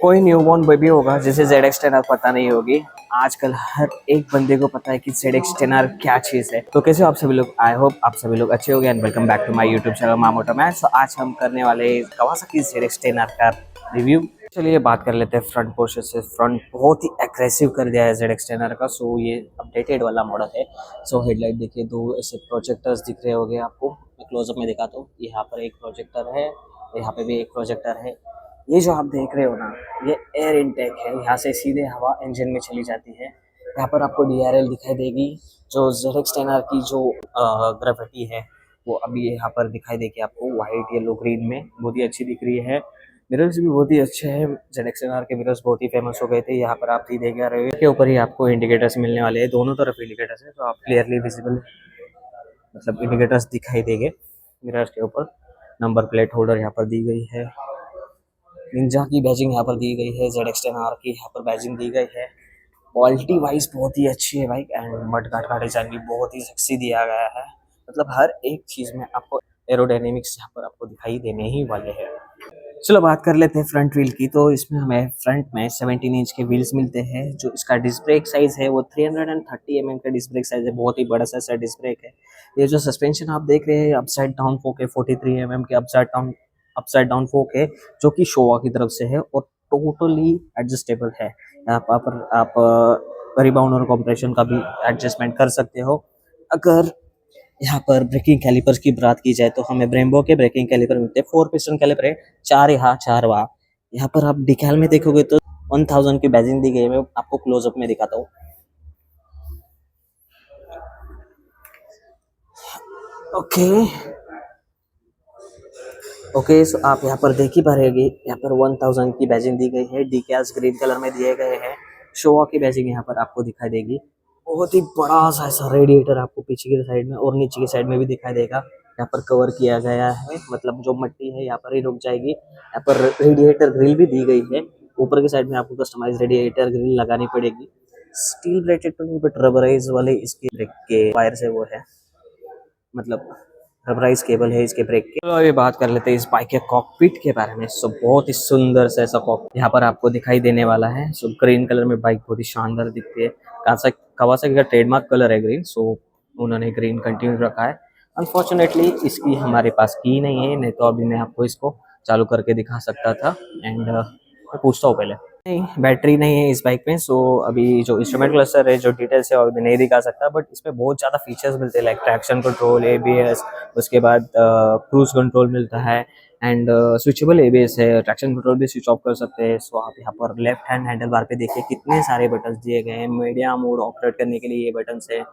कोई newborn baby होगा जिसे ZX10R पता नहीं होगी। आजकल हर एक बंदे को पता है कि ZX10R क्या चीज़ है। तो कैसे हो आप सभी लोग, आई होप आप सभी लोग अच्छे हो गए and welcome back to my YouTube channel मामोटो मैन। सो आज हम करने वाले कवासाकी ZX10R का रिव्यू। चलिए बात कर लेते हैं फ्रंट पोर्शन से। फ्रंट बहुत ही एग्रेसिव कर दिया है ZX10R का। सो ये अपडेटेड वाला मॉडल है। सो हेडलाइट देखिए, दो ऐसे प्रोजेक्टर्स दिख रहे होंगे आपको। मैं क्लोजअप में दिखाता हूँ। यहाँ पर एक प्रोजेक्टर है, यहाँ पे भी एक प्रोजेक्टर है। ये जो आप देख रहे हो ना, ये एयर इनटेक है। यहाँ से सीधे हवा इंजन में चली जाती है। यहाँ पर आपको DRL दिखाई देगी। जो ZX10R की जो ग्रेविटी है वो अभी यहाँ पर दिखाई देगी आपको, वाइट येलो ग्रीन में बहुत ही अच्छी दिख रही है। मिरर्स भी बहुत ही अच्छे हैं। ZX10R के मिरर्स बहुत ही फेमस हो गए थे। यहाँ पर आप सीधे क्या रहे हो के ऊपर ही आपको इंडिकेटर्स मिलने वाले हैं। दोनों तरफ इंडिकेटर्स है, तो आप क्लियरली विजिबल मतलब इंडिकेटर्स दिखाई देंगे मिरर्स के ऊपर। नंबर प्लेट होल्डर यहाँ पर दी गई है। निंजा की बैजिंग यहाँ पर दी गई है। ZX10R की यहाँ पर बैजिंग दी गई है। क्वालिटी वाइज बहुत ही अच्छी है बाइक एंड मड गार्ड का डिजाइन भी बहुत ही सेक्सी दिया गया है। मतलब हर एक चीज में आपको एरोडायनेमिक्स यहाँ पर आपको दिखाई देने ही वाले हैं। चलो बात कर लेते हैं फ्रंट व्हील की। तो इसमें हमें फ्रंट में 17 इंच के व्हील्स मिलते हैं। जो इसका डिस्क ब्रेक साइज है वो 330 mm का डिस्क ब्रेक साइज है। बहुत ही बड़ा सा डिस्क ब्रेक है। ये जो सस्पेंशन आप देख रहे हैं अपसाइड डाउन फोक है, 43 mm के अपसाइड डाउन फोक है, जो कि शोवा की तरफ से है और टोटली एडजस्टेबल है। यहाँ पर आप रिबाउंड और कंप्रेशन का भी एडजस्टमेंट कर सकते हो। अगर यहाँ पर ब्रेकिंग कैलिपर्स की बात की जाए तो हमें ब्रेम्बो के ब्रेकिंग कैलिपर मिलते हैं। 4 पिस्टन कैलिपर है, 4 यहाँ 4 वहाँ। यहाँ पर आप डिकैल में देखोगे तो 1000 की बैजिंग दी गई है। मैं आपको क्लोजअप में दिखाता हूँ। ओके सो आप यहाँ पर देख ही पा रहे होंगे, यहाँ पर 1000 की बैजिंग दी गई है। डिकैल्स ग्रीन कलर में दिए गए हैं। शोवा की बैजिंग यहाँ पर आपको दिखाई देगी। बहुत ही बड़ा सा ऐसा रेडिएटर आपको पीछे की साइड में और नीचे की साइड में भी दिखाई देगा। यहाँ पर कवर किया गया है, मतलब जो मिट्टी है यहाँ पर ही रुक जाएगी। यहाँ पर रेडिएटर ग्रिल भी दी गई है। ऊपर की साइड में आपको कस्टमाइज रेडिएटर ग्रिल लगानी पड़ेगी। स्टील ब्रेकेट तो नहीं बट रबराइज वाले इसके ब्रेक के वायर से वो है, मतलब रबराइज केबल है इसके ब्रेक के। चलो अभी बात कर लेते हैं इस बाइक के कॉकपिट के बारे में। सो बहुत ही सुंदर सा ऐसा कॉकपिट यहाँ पर आपको दिखाई देने वाला है। सो ग्रीन कलर में बाइक बहुत ही शानदार दिखती है। कावासाकी का ट्रेडमार्क कलर है ग्रीन, सो उन्होंने ग्रीन कंटिन्यू रखा है। अनफॉर्चुनेटली इसकी हमारे पास की नहीं है, नहीं तो अभी मैं आपको इसको चालू करके दिखा सकता था। एंड मैं पूछता हूँ पहले। नहीं, बैटरी नहीं है इस बाइक में। सो अभी जो इंस्ट्रूमेंट क्लस्टर है, जो डिटेल्स है, अभी नहीं दिखा सकता। बट इसमें बहुत ज़्यादा फीचर्स मिलते हैं, लाइक ट्रैक्शन कंट्रोल, ABS, उसके बाद क्रूज कंट्रोल मिलता है एंड स्विचेबल ABS है। ट्रैक्शन कंट्रोल भी स्विच ऑफ कर सकते हैं। सो आप यहाँ पर लेफ्ट हैंड हैंडल बार पे देखिए कितने सारे बटन दिए गए हैं। मीडिया मोड ऑपरेट करने के लिए ये बटन है।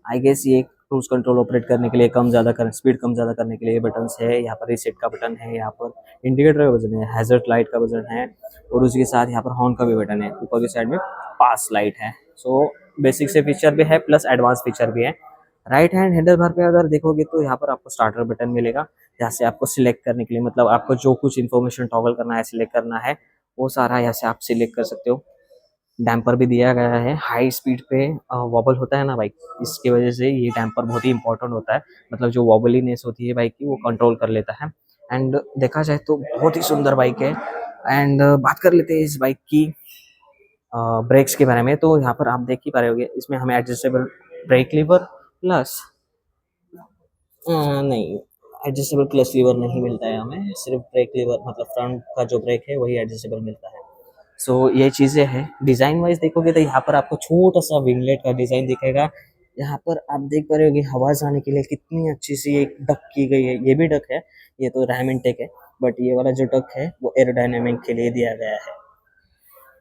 आई गेस ये क्रूज कंट्रोल ऑपरेट करने के लिए, कम ज़्यादा कर स्पीड कम ज़्यादा करने के लिए ये बटन है। यहाँ पर रीसेट का बटन है, यहाँ पर इंडिकेटर का बटन है, हैजर्ड लाइट का बटन है और उसके साथ यहाँ पर हॉर्न का भी बटन है। ऊपर की साइड में पास लाइट है। सो बेसिक से फीचर भी है प्लस एडवांस फीचर भी है। राइट हैंड हैंडल बार पे अगर देखोगे तो यहाँ पर आपको स्टार्टर बटन मिलेगा, जहाँ से आपको सिलेक्ट करने के लिए, मतलब आपको जो कुछ इन्फॉर्मेशन टॉगल करना है, सिलेक्ट करना है, वो सारा यहाँ से आप सिलेक्ट कर सकते हो। डैम्पर भी दिया गया है। हाई स्पीड पे वॉबल होता है ना बाइक, इसकी वजह से ये डैम्पर बहुत ही इंपॉर्टेंट होता है। मतलब जो वॉबलीनेस होती है बाइक की वो कंट्रोल कर लेता है। एंड देखा जाए तो बहुत ही सुंदर बाइक है। एंड बात कर लेते हैं इस बाइक की ब्रेक्स के बारे में। तो यहाँ पर आप देख ही पा रहे होंगे, इसमें हमें एडजस्टेबल ब्रेक लीवर प्लस नहीं, एडजस्टेबल क्लच लीवर नहीं मिलता है हमें। सिर्फ ब्रेक लीवर, मतलब फ्रंट का जो ब्रेक है वही एडजस्टेबल मिलता है। सो ये चीज़ें हैं। डिज़ाइन वाइज देखोगे तो यहाँ पर आपको छोटा सा विंगलेट का डिज़ाइन दिखेगा। यहाँ पर आप देख पा रहे होगे हवा जाने के लिए कितनी अच्छी सी एक डक की गई है। ये भी डक है, ये तो रैम इनटेक है, बट ये वाला जो डक है वो एरोडायनेमिक के लिए दिया गया है।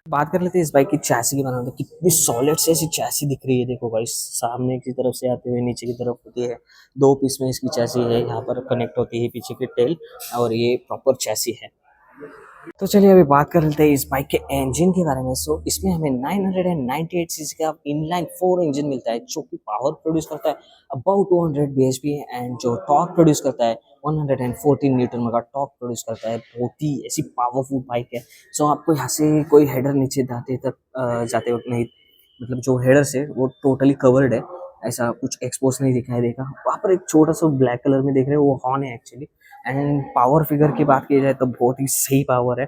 बात कर लेते हैं इस बाइक की चैसी के बारे में। तो कितनी सॉलिड से ऐसी चैसी दिख रही है। देखो भाई, सामने की तरफ से आते हुए नीचे की तरफ होती है। 2 पीस में इसकी चैसी है। यहाँ पर कनेक्ट होती है पीछे की टेल और ये प्रॉपर चैसी है। तो चलिए अभी बात कर लेते हैं इस बाइक के इंजन के बारे में। सो इसमें हमें 998 सीसी का इनलाइन 4 इंजन मिलता है, जो कि पावर प्रोड्यूस करता है अबाउट 200 bhp एंड जो टॉर्क प्रोड्यूस करता है 114 न्यूटन मीटर टॉर्क प्रोड्यूस करता है। बहुत ही ऐसी पावरफुल बाइक है। सो आपको यहाँ से कोई हेडर नीचे जाते वक्त नहीं, मतलब जो हेडर है वो टोटली कवर्ड है, ऐसा कुछ एक्सपोज नहीं दिखाई देगा। वहाँ पर एक छोटा सा ब्लैक कलर में देख रहे हो वो हॉर्न है एक्चुअली। एंड पावर फिगर की बात की जाए तो बहुत ही सही पावर है।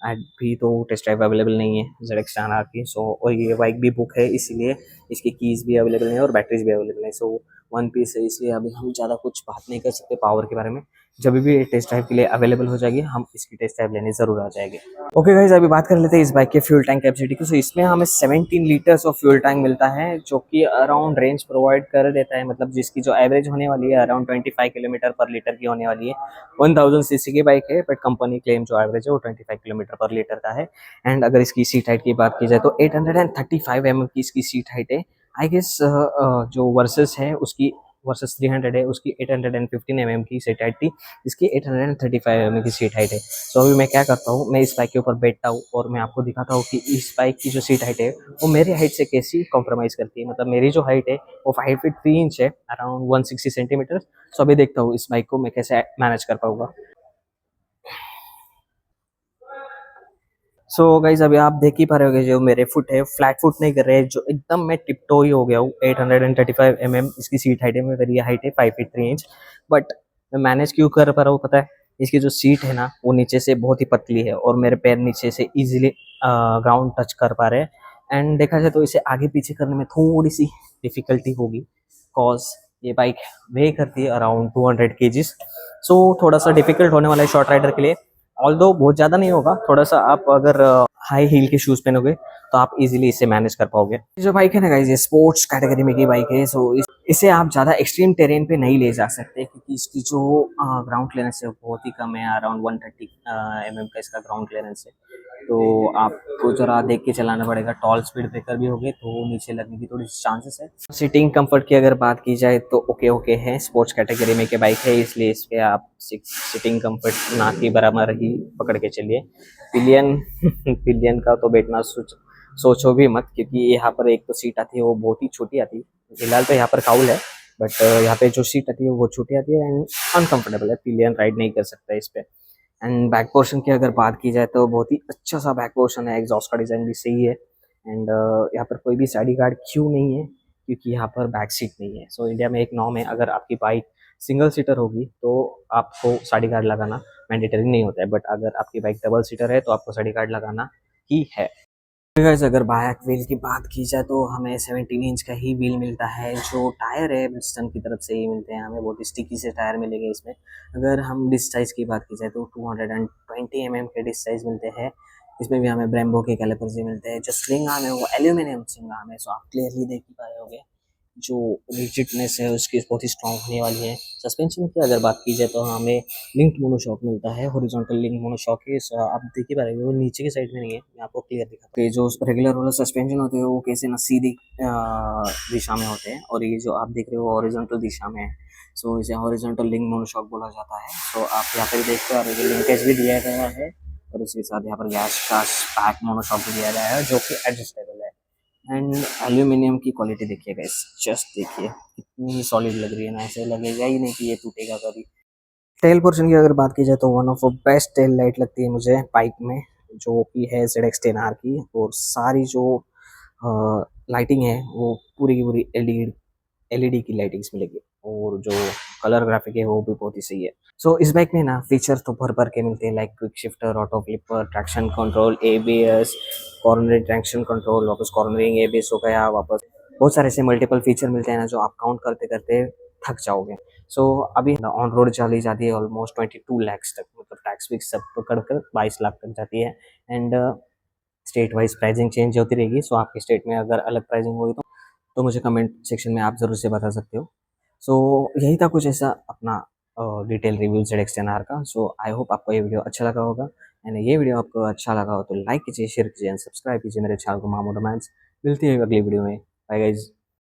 अभी तो टेस्ट ड्राइव अवेलेबल नहीं है ZX10R की। सो और ये बाइक भी बुक है, इसीलिए इसकी कीज़ भी अवेलेबल नहीं है और बैटरीज भी अवेलेबल नहीं। सो वन पीस है, इसलिए अभी हम ज़्यादा कुछ बात नहीं कर सकते पावर के बारे में। जब भी ये टेस्ट ड्राइव के लिए अवेलेबल हो जाएगी, हम इसकी टेस्ट ड्राइव लेने ज़रूर आ जाएंगे। ओके गाइस, अभी बात कर लेते हैं इस बाइक के फ्यूल टैंक कैपेसिटी की। सो इसमें हमें 17 लीटर्स ऑफ फ्यूल टैंक मिलता है, जो कि अराउंड रेंज प्रोवाइड कर देता है, मतलब जिसकी जो एवरेज होने वाली है अराउंड 25 किलोमीटर पर लीटर की होने वाली है। 1000 सीसी की बाइक है, बट कंपनी क्लेम जो एवरेज है वो 25 किलोमीटर पर लीटर का है। एंड अगर इसकी सीट हाइट की बात की जाए तो 835 की इसकी सीट हाइट है। आई गेस जो वर्सेस है उसकी, वर्सेस 300 है उसकी 815 की सीट हाइट थी, इसकी 835 की सीट हाइट है। सो अभी मैं क्या करता हूँ, मैं इस बाइक के ऊपर बैठता हूँ और मैं आपको दिखाता हूँ कि इस बाइक की जो सीट हाइट है वो मेरी हाइट से कैसी कॉम्प्रोमाइज करती है। मतलब मेरी जो हाइट है वो 5 फीट 3 इंच है, अराउंड 160 सेंटीमीटर। सो अभी देखता हूँ इस बाइक को मैं कैसे मैनेज कर पाऊंगा। सो गाइज अभी आप देख ही पा रहे होगे, जो मेरे फुट है फ्लैट फुट नहीं कर रहे हैं, जो एकदम मैं टिपटो ही हो गया हूँ। 835 इसकी सीट हाइट है, मेरी हाइट है 5 फीट 3 इंच। बट मैं मैनेज क्यों कर पा रहा हूँ पता है? इसकी जो सीट है ना वो नीचे से बहुत ही पतली है और मेरे पैर नीचे से इजीली ग्राउंड टच कर पा रहे हैं। एंड देखा जाए तो इसे आगे पीछे करने में थोड़ी सी डिफिकल्टी होगी, कॉज ये बाइक वे करती है अराउंड 200 केजीज। सो थोड़ा सा डिफिकल्ट होने वाला है शॉर्ट राइडर के लिए। ऑल्दो बहुत ज़्यादा नहीं होगा, थोड़ा सा आप अगर हाई हील के शूज़ पहनोगे तो आप इजीली इसे मैनेज कर पाओगे। जो बाइक है ना गाइस, ये स्पोर्ट्स कैटेगरी में की बाइक है। सो इसे आप ज़्यादा एक्सट्रीम टेरेन पे नहीं ले जा सकते, क्योंकि इसकी जो ग्राउंड क्लियरेंस है बहुत ही कम है, अराउंड 130 का इसका ग्राउंड क्लियरेंस है। तो आपको जरा देख के चलाना पड़ेगा। टॉल स्पीड ब्रेकर भी होगे तो नीचे लगने की थोड़ी चांसेस है। सीटिंग कंफर्ट की अगर बात की जाए तो ओके ओके है, स्पोर्ट्स कैटेगरी में के बाइक है, इसलिए इस पे आप सीटिंग कंफर्ट ना की बराबर ही पकड़ के चलिए। पिलियन पिलियन का तो बैठना सोचो भी मत, क्योंकि यहाँ पर एक तो सीट आती है वो बहुत ही छोटी आती है। फिलहाल तो यहाँ पर काउल है, बट यहाँ पे जो सीट आती है वो छोटी आती है एंड अनकंफर्टेबल है। पिलियन राइड नहीं कर सकता इस पे। एंड बैक पोर्शन की अगर बात की जाए तो बहुत ही अच्छा सा बैक पोर्शन है, एग्जॉस्ट का डिज़ाइन भी सही है। एंड यहाँ पर कोई भी साइड गार्ड क्यों नहीं है? क्योंकि यहाँ पर बैक सीट नहीं है। सो इंडिया में एक नॉर्म है, अगर आपकी बाइक सिंगल सीटर होगी तो आपको साइड गार्ड लगाना मैंडेटरी नहीं होता है, बट अगर आपकी बाइक डबल सीटर है तो आपको साइड गार्ड लगाना ही है। गाइस अगर बैक व्हील की बात की जाए तो हमें 17 इंच का ही व्हील मिलता है। जो टायर है ब्रिजस्टन की तरफ से ही मिलते हैं, हमें बहुत स्टिकी से टायर मिलेंगे इसमें। अगर हम डिस्क साइज़ की बात की जाए तो 220 के डिस्क साइज़ मिलते हैं। इसमें भी हमें ब्रेम्बो के कैलिपर्स ही मिलते हैं। जो स्प्रिंग आर्म है वो एल्यूमिनियम स्प्रिंग आर्म है। सो आप क्लियरली देख ही पा रहे होगे, जो रिजिडनेस है उसकी बहुत ही स्ट्रॉन्ग होने वाली है। सस्पेंशन की अगर बात की जाए तो हमें लिंक्ड मोनोशॉक मिलता है, हॉरिजॉन्टल लिंक मोनोशॉक है। आप देख ही पा रहे हो वो नीचे की साइड में नहीं है, मैं आपको क्लियर दिखाता हूँ। ये जो रेगुलर वाला सस्पेंशन होते हैं वो कैसे ना सीधी दिशा में होते हैं, और ये जो आप देख रहे हो हॉरिजॉन्टल दिशा में है। सो इसे हॉरिजॉन्टल लिंक मोनोशॉक बोला जाता है। सो आप यहाँ पर देख पा रहे हो लिंकेज भी दिया गया है, और उसके साथ यहाँ पर गैस का पैक मोनोशॉक भी दिया गया है जो कि एडजस्टेबल है। एंड एल्यूमिनियम की क्वालिटी देखिए गाइस, जस्ट देखिए कितनी सॉलिड लग रही है ना, ऐसे लगेगा ही नहीं कि ये टूटेगा कभी। टेल पोर्शन की अगर बात की जाए तो one of the best tail light लगती है मुझे बाइक में, जो कि है ZX10R की। और सारी जो लाइटिंग है वो पूरी की पूरी एलईडी की लाइटिंग्स मिलेगी, और जो कलर ग्राफिक है वो भी बहुत ही सही है। सो इस बाइक में ना फीचर तो भर भर के मिलते हैं, like quick shifter, auto flipper, traction control, ABS, cornering traction control, वापस कॉर्नरिंग ABS हो गया, वापस बहुत सारे ऐसे मल्टीपल फीचर मिलते हैं ना जो आप काउंट करते करते थक जाओगे। सो अभी ऑन रोड चली जाती है ऑलमोस्ट 22 lakhs तक, मतलब टैक्स विक्स सब पकड़ कर 22 लाख तक जाती है। And state wise pricing change होती रहेगी। सो आपके स्टेट में अगर अलग प्राइसिंग होगी तो मुझे कमेंट सेक्शन में आप ज़रूर से बता सकते हो। सो यही था कुछ ऐसा अपना डिटेल रिव्यू ZX10R का। सो आई होप आपको ये वीडियो अच्छा लगा होगा। एंड ये वीडियो आपको अच्छा लगा हो तो लाइक कीजिए, शेयर कीजिए एंड सब्सक्राइब कीजिए मेरे चैनल को मामू रोमांस। मिलती है अगली वीडियो में। Bye guys.